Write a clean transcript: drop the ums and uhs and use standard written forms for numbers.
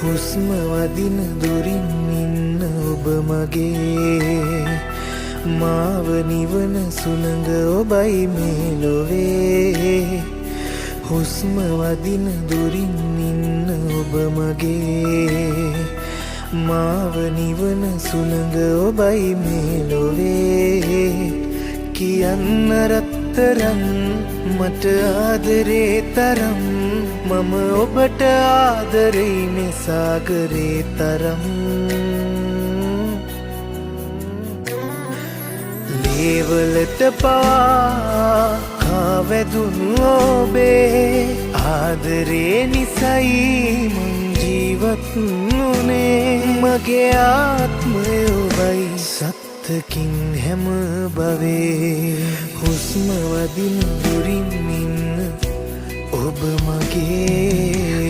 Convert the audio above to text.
හුස්ම වදින දුරින් ඉන්න ඔබ මගේ මාව නිවන සුළඟ ඔබයි මේ ලොවේ හුස්ම වදින දුරින් ඉන්න ඔබ මගේ මාව නිවන සුළඟ ඔබයි මේ ලොවේ කියන්න රත්තරන් මට ආදරේ තරම් මම ඔබට ආදරෙයිනේ සාගරේ තරම් ලේවලට පවා කාවැදුණු ඔබේ ආදරේ නිසයි මං ජීවත් වුණේ මගේ ආත්මය ඔබයි සත්තකින් හැම බවේ හුස්ම වදින දුරින් ඉන්න ඔබ මගේ